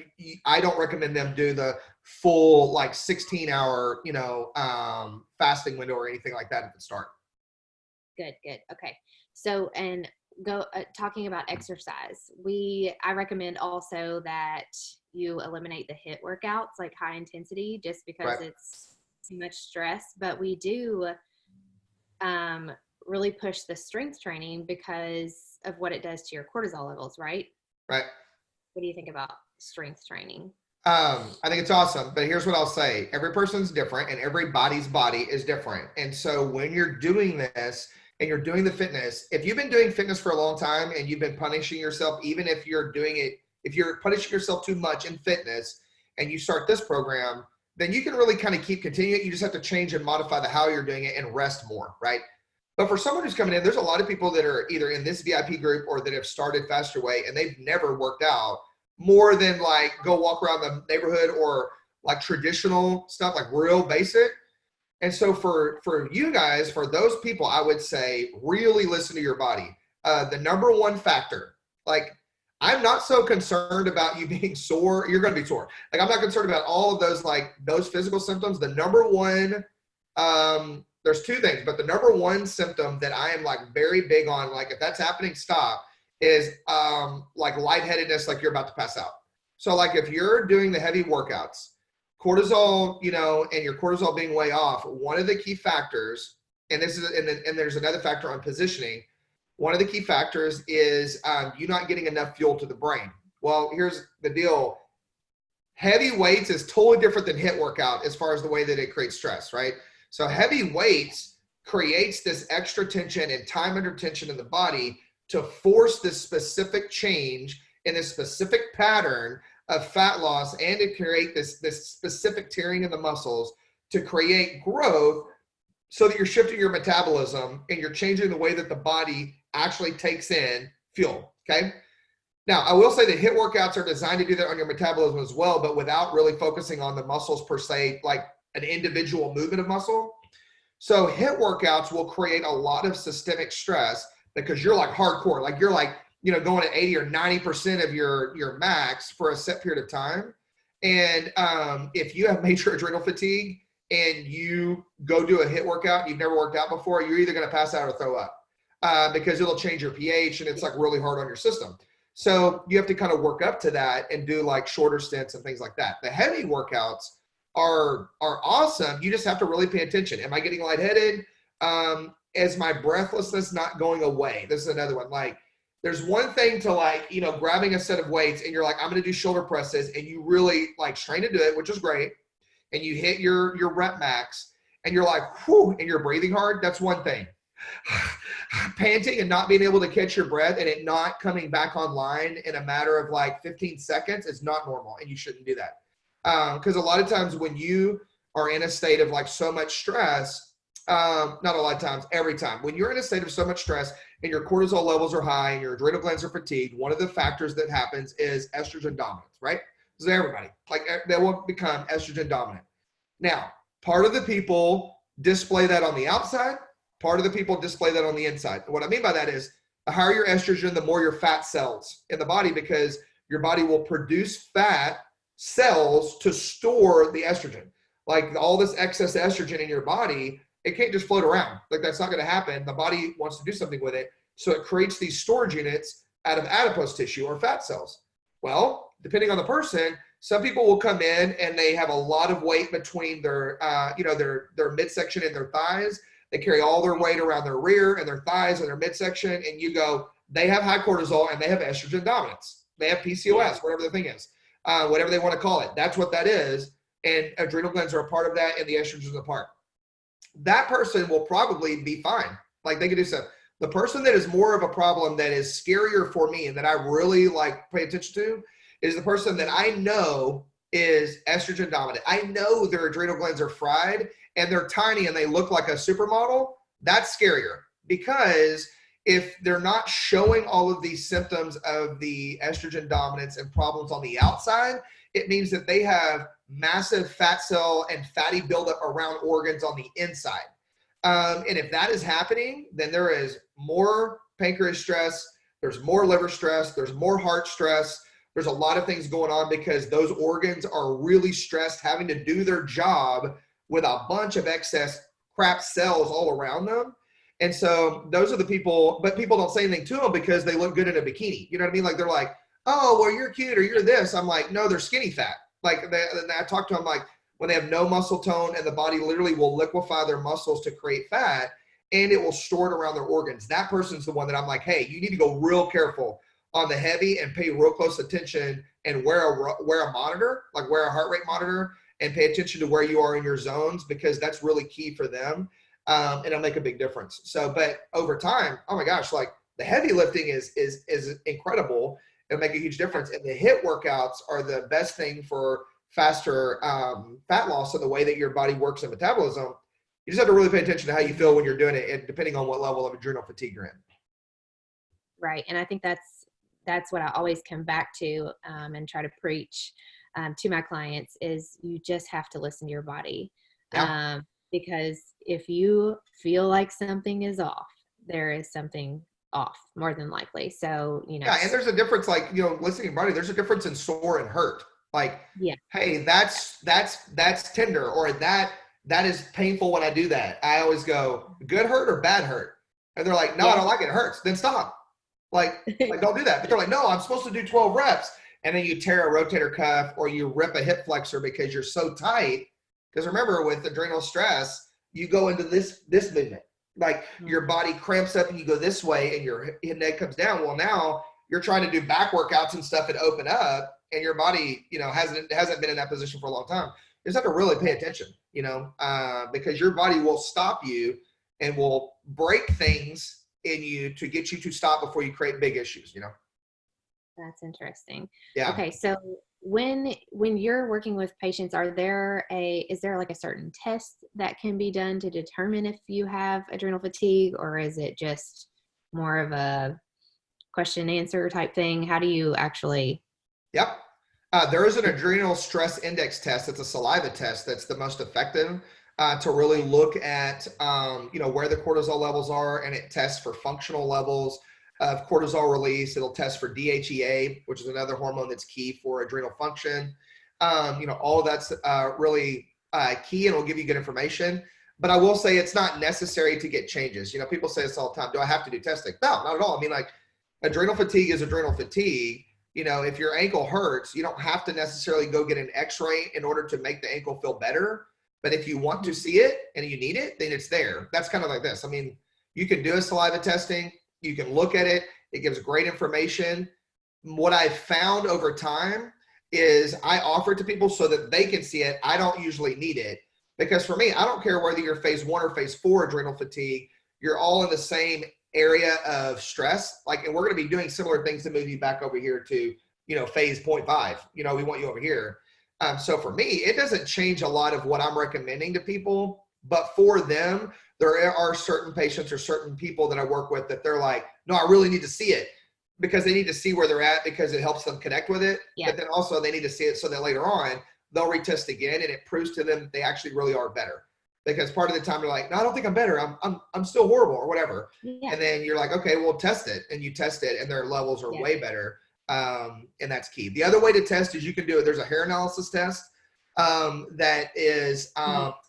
I don't recommend them do the full like 16-hour, fasting window or anything like that at the start. Good. Okay. So, and talking about exercise, I recommend also that you eliminate the HIIT workouts, like high intensity, just because it's too much stress. But we do really push the strength training because of what it does to your cortisol levels, right? Right. What do you think about strength training? I think it's awesome, but here's what I'll say. Every person's different, and everybody's body is different. And so when you're doing this and you're doing the fitness, if you've been doing fitness for a long time and you've been punishing yourself, even if you're doing it, if you're punishing yourself too much in fitness and you start this program, then you can really kind of continue it. You just have to change and modify how you're doing it and rest more, right? But for someone who's coming in, there's a lot of people that are either in this VIP group or that have started Faster Way, and they've never worked out more than like go walk around the neighborhood or like traditional stuff, like real basic. And so for you guys, for those people, I would say really listen to your body. The number one factor, like, I'm not so concerned about you being sore. You're going to be sore. Like, I'm not concerned about all of those, like those physical symptoms. The number one, there's 2 things, but the number one symptom that I am like very big on, like if that's happening, stop, is like lightheadedness, like you're about to pass out. So like if you're doing the heavy workouts, cortisol, and your cortisol being way off, one of the key factors, and there's another factor on positioning. One of the key factors is you not getting enough fuel to the brain. Well, here's the deal. Heavy weights is totally different than HIIT workout as far as the way that it creates stress, right? So heavy weights creates this extra tension and time under tension in the body to force this specific change in a specific pattern of fat loss, and to create this specific tearing in the muscles to create growth, so that you're shifting your metabolism and you're changing the way that the body actually takes in fuel, okay? Now, I will say that HIIT workouts are designed to do that on your metabolism as well, but without really focusing on the muscles per se, like an individual movement of muscle. So HIIT workouts will create a lot of systemic stress because you're like hardcore, like you're like, going at 80 or 90% of your max for a set period of time. And if you have major adrenal fatigue and you go do a HIIT workout, you've never worked out before, you're either going to pass out or throw up because it'll change your pH and it's like really hard on your system. So you have to kind of work up to that and do like shorter stints and things like that. The heavy workouts are awesome. You just have to really pay attention. Am I getting lightheaded? Is my breathlessness not going away? This is another one. Like, there's one thing to like, grabbing a set of weights and you're like, I'm going to do shoulder presses, and you really like strain to do it, which is great. And you hit your rep max and you're like, whew, and you're breathing hard. That's one thing. Panting and not being able to catch your breath and it not coming back online in a matter of like 15 seconds is not normal, and you shouldn't do that. Because a lot of times when you are in a state of like so much stress, not a lot of times, every time, when you're in a state of so much stress and your cortisol levels are high and your adrenal glands are fatigued, one of the factors that happens is estrogen dominance, right? So everybody, like, they will become estrogen dominant. Now, part of the people display that on the outside, part of the people display that on the inside. And what I mean by that is the higher your estrogen, the more your fat cells in the body, because your body will produce fat cells to store the estrogen. Like all this excess estrogen in your body, it can't just float around. Like, that's not going to happen. The body wants to do something with it. So it creates these storage units out of adipose tissue or fat cells. Well, depending on the person, some people will come in and they have a lot of weight between their midsection and their thighs. They carry all their weight around their rear and their thighs and their midsection. And you go, they have high cortisol and they have estrogen dominance. They have PCOS, whatever the thing is, whatever they want to call it. That's what that is. And adrenal glands are a part of that, and the estrogen is a part. That person will probably be fine. Like, they can do stuff. The person that is more of a problem, that is scarier for me and that I really like pay attention to, is the person that I know is estrogen dominant. I know their adrenal glands are fried and they're tiny and they look like a supermodel. That's scarier, because if they're not showing all of these symptoms of the estrogen dominance and problems on the outside, it means that they have massive fat cell and fatty buildup around organs on the inside. And if that is happening, then there is more pancreas stress, there's more liver stress, there's more heart stress. There's a lot of things going on because those organs are really stressed, having to do their job with a bunch of excess crap cells all around them. And so those are the people, but people don't say anything to them because they look good in a bikini. You know what I mean? Like, they're like, oh, well, you're cute or you're this. I'm like, no, they're skinny fat. Like, I talk to them like, when they have no muscle tone and the body literally will liquefy their muscles to create fat, and it will store it around their organs. That person's the one that I'm like, hey, you need to go real careful on the heavy and pay real close attention and wear a monitor, like wear a heart rate monitor, and pay attention to where you are in your zones, because that's really key for them. And it'll make a big difference. So, but over time, oh my gosh, like the heavy lifting is incredible. It'll make a huge difference. And the HIIT workouts are the best thing for faster fat loss and the way that your body works in metabolism. You just have to really pay attention to how you feel when you're doing it, and depending on what level of adrenal fatigue you're in. Right. And I think that's what I always come back to and try to preach to my clients, is you just have to listen to your body. Yeah. Because if you feel like something is off, there is something off, more than likely. So, Yeah, and there's a difference, like, listening to your body, there's a difference in sore and hurt. Like, yeah, hey, that's tender, or that is painful when I do that. I always go, good hurt or bad hurt? And they're like, no, I don't like it. It hurts. Then stop. Like don't do that. But they're like, no, I'm supposed to do 12 reps. And then you tear a rotator cuff or you rip a hip flexor because you're so tight. Because remember, with adrenal stress, you go into this movement. Like, your body cramps up and you go this way and your neck comes down. Well, now you're trying to do back workouts and stuff and open up, and your body, hasn't been in that position for a long time. You just have to really pay attention, because your body will stop you and will break things in you to get you to stop before you create big issues. That's interesting. Yeah. Okay. So when you're working with patients, is there like a certain test that can be done to determine if you have adrenal fatigue, or is it just more of a question answer type thing? How do you actually? Yep. There is an adrenal stress index test. It's a saliva test that's the most effective to really look at, where the cortisol levels are, and it tests for functional levels of cortisol release. It'll test for DHEA, which is another hormone that's key for adrenal function. All of that's really key, and it'll give you good information. But I will say it's not necessary to get changes. People say this all the time. Do I have to do testing? No, not at all. I mean, like, adrenal fatigue is adrenal fatigue. If your ankle hurts, you don't have to necessarily go get an x-ray in order to make the ankle feel better. But if you want to see it and you need it, then it's there. That's kind of like this. I mean, you can do a saliva testing. You can look at it. It gives great information. What I've found over time is I offer it to people so that they can see it. I don't usually need it because for me, I don't care whether you're phase 1 or phase 4 adrenal fatigue. You're all in the same area of stress, and we're going to be doing similar things to move you back over here to phase 0.5. We want you over here. So for me, it doesn't change a lot of what I'm recommending to people, but for them, there are certain patients or certain people that I work with that they're like, no, I really need to see it, because they need to see where they're at because it helps them connect with it. Yeah. But then also they need to see it so that later on they'll retest again and it proves to them that they actually really are better. Because part of the time they're like, no, I don't think I'm better. I'm still horrible or whatever. Yeah. And then you're like, okay, well, test it. And you test it and their levels are way better. And that's key. The other way to test is you can do it. There's a hair analysis test that is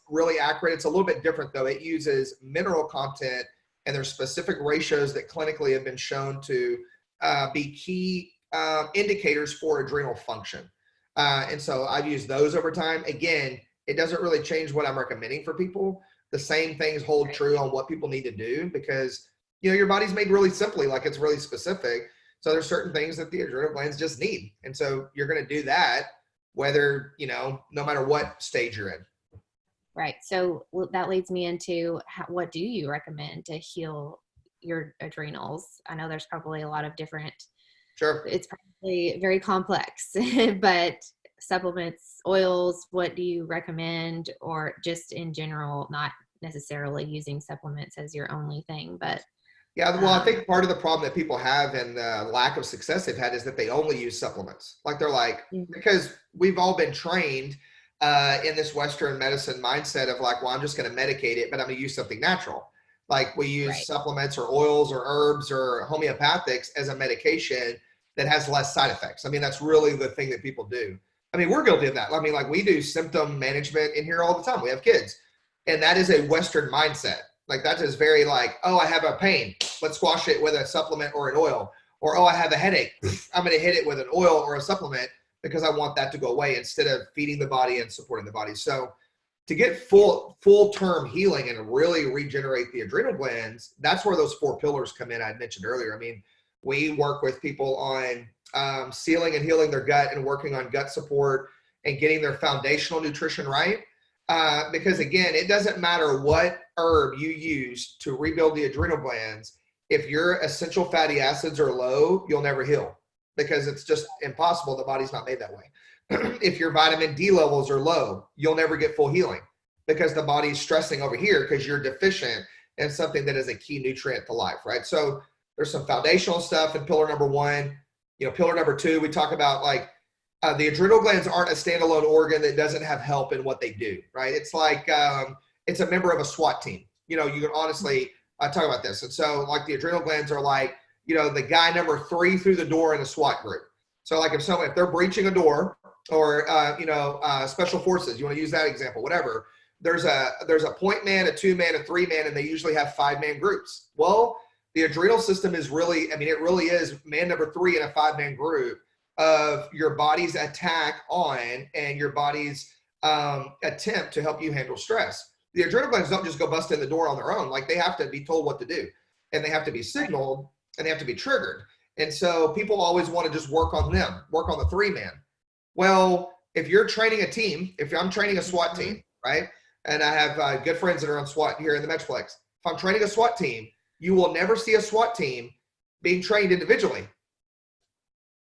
really accurate. It's a little bit different though. It uses mineral content, and there's specific ratios that clinically have been shown to be key indicators for adrenal function. And so I've used those over time. Again, it doesn't really change what I'm recommending for people. The same things hold true on what people need to do because, your body's made really simply, like it's really specific. So there's certain things that the adrenal glands just need. And so you're going to do that whether, no matter what stage you're in. Right. So that leads me into what do you recommend to heal your adrenals? I know there's probably a lot of different. Sure. It's probably very complex, but supplements, oils, what do you recommend? Or just in general, not necessarily using supplements as your only thing, but. Yeah, well, I think part of the problem that people have and the lack of success they've had is that they only use supplements. Like they're like, because we've all been trained in this Western medicine mindset of like, well, I'm just going to medicate it, but I'm going to use something natural. Like we use supplements or oils or herbs or homeopathics as a medication that has less side effects. I mean, that's really the thing that people do. I mean, we're guilty of that. I mean, like we do symptom management in here all the time. We have kids, and that is a Western mindset. Like that is very like, oh, I have a pain. Let's squash it with a supplement or an oil. Or, oh, I have a headache. I'm going to hit it with an oil or a supplement because I want that to go away instead of feeding the body and supporting the body. So to get full-term healing and really regenerate the adrenal glands, that's where those 4 pillars come in I mentioned earlier. I mean, we work with people on sealing and healing their gut and working on gut support and getting their foundational nutrition right. Because again, it doesn't matter what herb you use to rebuild the adrenal glands. If your essential fatty acids are low, you'll never heal because it's just impossible. The body's not made that way. If your vitamin D levels are low, you'll never get full healing because the body's stressing over here because you're deficient in something that is a key nutrient to life, right? So there's some foundational stuff in pillar number 1. Pillar number 2, we talk about like the adrenal glands aren't a standalone organ that doesn't have help in what they do, right? It's like it's a member of a SWAT team. You can honestly talk about this. And so like the adrenal glands are like, the guy number 3 through the door in a SWAT group. So like if they're breaching a door or, special forces, you want to use that example, whatever. There's a point man, a 2-man, a 3-man, and they usually have 5-man groups. Well, the adrenal system is really, it really is man number 3 in a 5-man group of your body's attack on and your body's attempt to help you handle stress. The adrenal glands don't just go bust in the door on their own. Like they have to be told what to do and they have to be signaled and they have to be triggered. And so people always want to just work on them, work on the 3-man. Well, if you're training a team, if I'm training a SWAT team, right? And I have good friends that are on SWAT here in the Metroplex. If I'm training a SWAT team, you will never see a SWAT team being trained individually.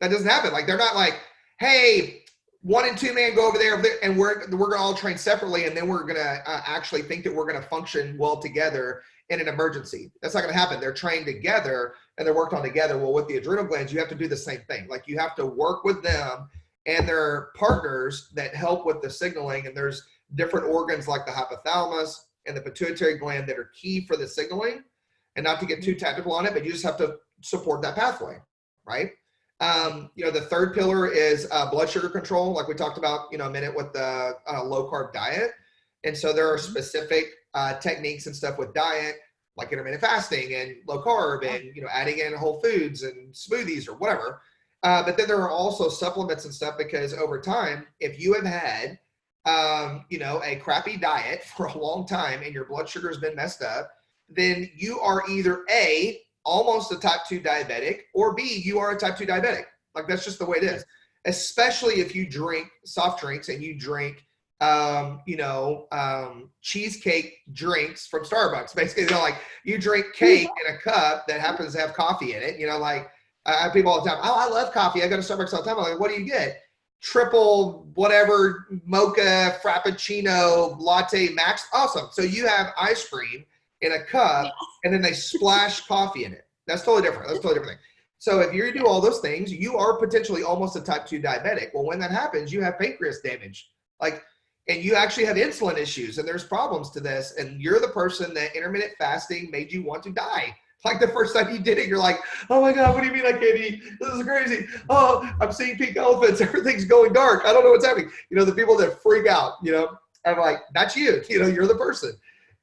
That doesn't happen. Like they're not like, hey, one and two man go over there, and we're gonna all train separately, and then we're gonna actually think that we're gonna function well together in an emergency. That's not gonna happen. They're trained together and they're worked on together. Well, with the adrenal glands, you have to do the same thing. Like you have to work with them and their partners that help with the signaling. And there's different organs like the hypothalamus and the pituitary gland that are key for the signaling. And not to get too technical on it, but you just have to support that pathway, right? The third pillar is blood sugar control, like we talked about, a minute with the low carb diet. And so there are specific techniques and stuff with diet, like intermittent fasting and low carb and, adding in whole foods and smoothies or whatever. But then there are also supplements and stuff, because over time, if you have had, a crappy diet for a long time and your blood sugar has been messed up, then you are either A, almost a type 2 diabetic, or B, you are a type 2 diabetic. Like that's just the way it is, especially if you drink soft drinks and you drink, cheesecake drinks from Starbucks. Basically, like you drink cake in a cup that happens to have coffee in it. I have people all the time, oh, I love coffee. I go to Starbucks all the time. I'm like, what do you get? Triple whatever mocha frappuccino latte max. Awesome. So you have ice cream in a cup and then they splash coffee in it. That's totally different. That's totally different thing. So if you do all those things, you are potentially almost a type 2 diabetic. Well, when that happens, you have pancreas damage, and you actually have insulin issues, and there's problems to this. And you're the person that intermittent fasting made you want to die. Like the first time you did it, you're like, oh my God, what do you mean I can't eat? This is crazy. Oh, I'm seeing pink elephants. Everything's going dark. I don't know what's happening. The people that freak out, I'm like, that's you. You're the person.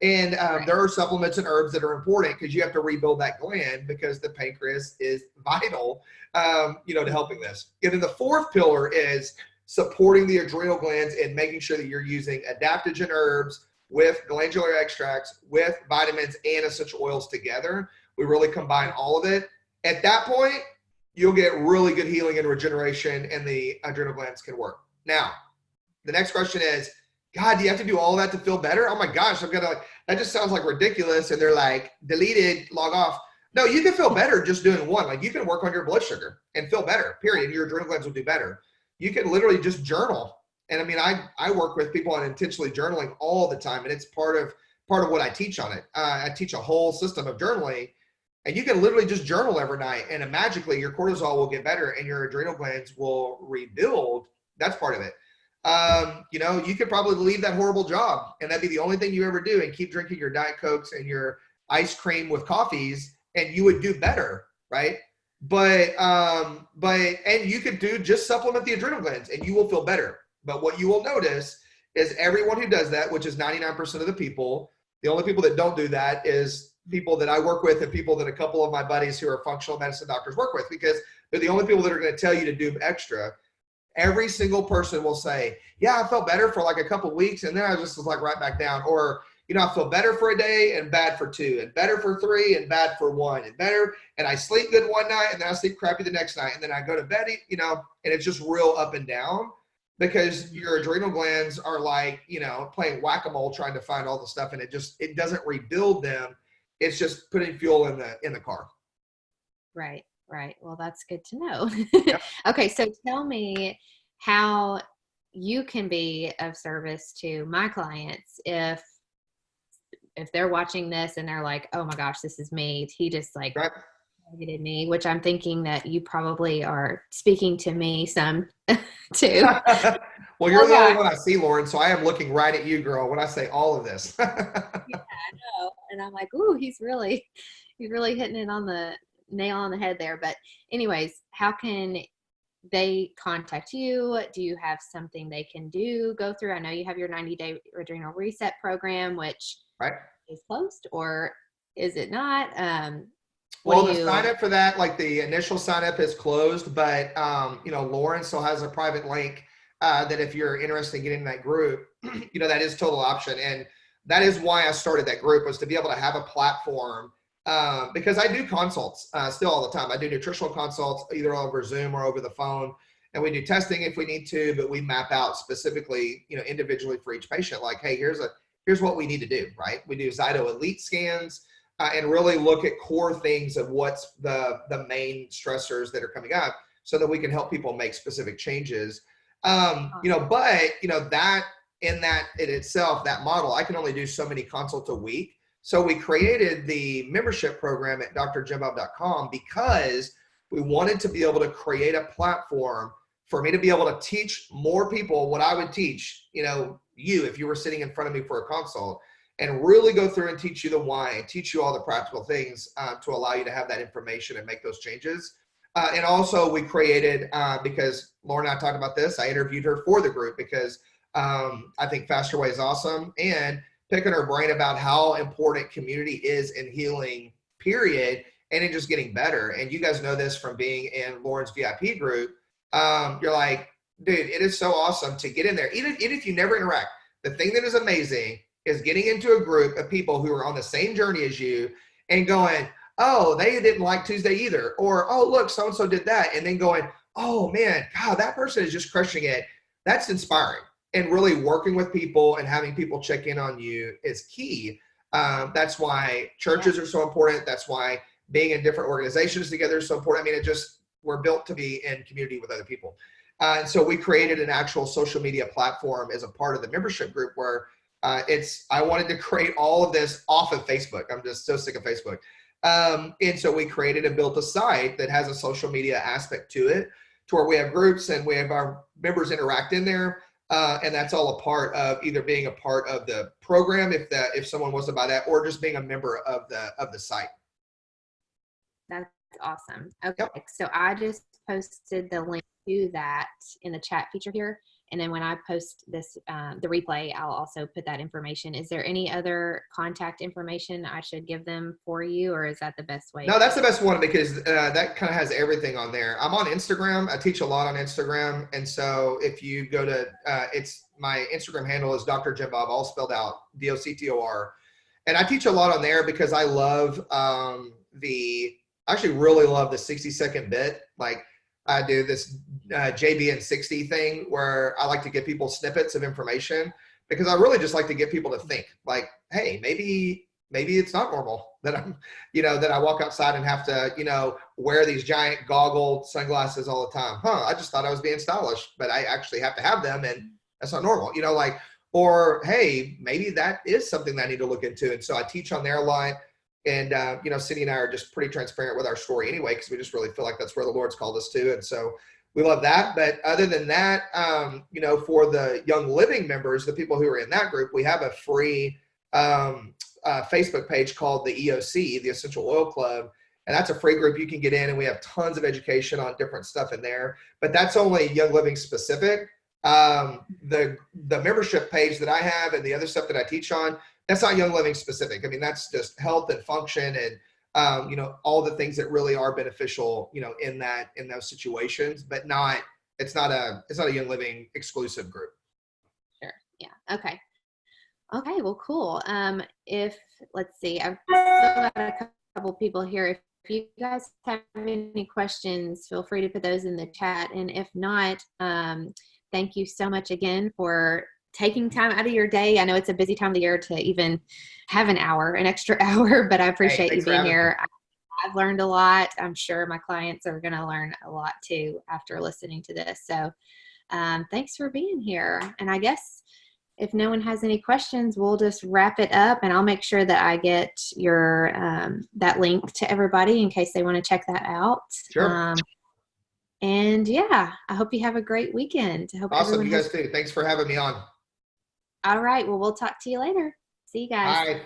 And there are supplements and herbs that are important because you have to rebuild that gland, because the pancreas is vital, to helping this. And then the fourth pillar is supporting the adrenal glands and making sure that you're using adaptogen herbs with glandular extracts, with vitamins and essential oils together. We really combine all of it. At that point, you'll get really good healing and regeneration, and the adrenal glands can work. Now, the next question is, God, do you have to do all that to feel better? Oh my gosh, that just sounds like ridiculous. And they're like, deleted, log off. No, you can feel better just doing one. Like you can work on your blood sugar and feel better, period. And your adrenal glands will do better. You can literally just journal. And I mean, I work with people on intentionally journaling all the time. And it's part of what I teach on it. I teach a whole system of journaling, and you can literally just journal every night, and magically your cortisol will get better and your adrenal glands will rebuild. That's part of it. You could probably leave that horrible job and that'd be the only thing you ever do, and keep drinking your Diet Cokes and your ice cream with coffees, and you would do better, right? But you could just supplement the adrenal glands and you will feel better. But what you will notice is everyone who does that, which is 99% of the people, the only people that don't do that is people that I work with and people that a couple of my buddies who are functional medicine doctors work with, because they're the only people that are going to tell you to do extra. Every single person will say, yeah, I felt better for like a couple of weeks, and then I just was like right back down. Or, I feel better for a day and bad for 2, and better for 3 and bad for 1, and better. And I sleep good one night and then I sleep crappy the next night. And then I go to bed, and it's just real up and down, because your adrenal glands are like, playing whack-a-mole trying to find all the stuff. And it doesn't rebuild them. It's just putting fuel in the car. Right. Right. Well, that's good to know. Yep. Okay. So tell me how you can be of service to my clients if they're watching this and they're like, oh my gosh, this is me. He just targeted me, which I'm thinking that you probably are speaking to me some too. Well, you're the only one I see, Lauren. So I am looking right at you, girl, when I say all of this. Yeah, I know. And I'm like, ooh, he's really hitting it on the nail on the head there. But anyways, how can they contact you? Do you have something they can go through? I know you have your 90-day adrenal reset program, which is closed, or is it not? Well, the sign up for that, like the initial sign up is closed, but Lauren still has a private link that if you're interested in getting in that group, that is total option. And that is why I started that group, was to be able to have a platform. Because I do consults still all the time. I do nutritional consults either over Zoom or over the phone, and we do testing if we need to, but we map out specifically, individually for each patient. Like, hey, here's what we need to do, right? We do Zyto Elite scans and really look at core things of what's the main stressors that are coming up, so that we can help people make specific changes. But that in itself, that model, I can only do so many consults a week. So we created the membership program at drjimbob.com because we wanted to be able to create a platform for me to be able to teach more people what I would teach, if you were sitting in front of me for a consult, and really go through and teach you the why and teach you all the practical things to allow you to have that information and make those changes. And also we created, because Lauren and I talked about this, I interviewed her for the group because I think Faster Way is awesome, and picking her brain about how important community is in healing, period, and in just getting better. And you guys know this from being in Lauren's VIP group. You're like, dude, it is so awesome to get in there. Even if you never interact, the thing that is amazing is getting into a group of people who are on the same journey as you and going, oh, they didn't like Tuesday either. Or, oh, look, so-and-so did that. And then going, oh man, God, that person is just crushing it. That's inspiring. And really working with people and having people check in on you is key. That's why churches are so important. That's why being in different organizations together is so important. I mean, we're built to be in community with other people. And so we created an actual social media platform as a part of the membership group where I wanted to create all of this off of Facebook. I'm just so sick of Facebook. And so we created and built a site that has a social media aspect to it, to where we have groups and we have our members interact in there. And that's all a part of either being a part of the program, if someone wants to buy that, or just being a member of the site. That's awesome. Okay. Yep. So I just posted the link to that in the chat feature here. And then when I post this, the replay, I'll also put that information. Is there any other contact information I should give them for you, or is that the best way? No, that's the best one because that kind of has everything on there. I'm on Instagram. I teach a lot on Instagram. And so if you go to, my Instagram handle is Dr. Jim Bob, all spelled out, DOCTOR. And I teach a lot on there because I love I actually really love the 60-second bit. Like, I do this JB and 60 thing where I like to give people snippets of information because I really just like to get people to think like, hey, maybe it's not normal that I'm, that I walk outside and have to, wear these giant goggle sunglasses all the time. I just thought I was being stylish, but I actually have to have them and that's not normal, or, hey, maybe that is something that I need to look into. And so I teach on there a lot. And, Cindy and I are just pretty transparent with our story anyway, because we just really feel like that's where the Lord's called us to. And so we love that. But other than that, for the Young Living members, the people who are in that group, we have a free Facebook page called the EOC, the Essential Oil Club. And that's a free group you can get in. And we have tons of education on different stuff in there. But that's only Young Living specific. The membership page that I have and the other stuff that I teach on, that's not Young Living specific. I mean, that's just health and function and, all the things that really are beneficial, in those situations, but it's not a Young Living exclusive group. Sure. Yeah. Okay. Okay. Well, cool. Let's see, I've got a couple people here. If you guys have any questions, feel free to put those in the chat. And if not, thank you so much again for taking time out of your day. I know it's a busy time of the year to even have an extra hour, but I appreciate you being here. I've learned a lot. I'm sure my clients are going to learn a lot too after listening to this. So thanks for being here. And I guess if no one has any questions, we'll just wrap it up and I'll make sure that I get your that link to everybody in case they want to check that out. Sure. And yeah, I hope you have a great weekend. Awesome. You guys too. Thanks for having me on. All right. Well, we'll talk to you later. See you guys. Bye.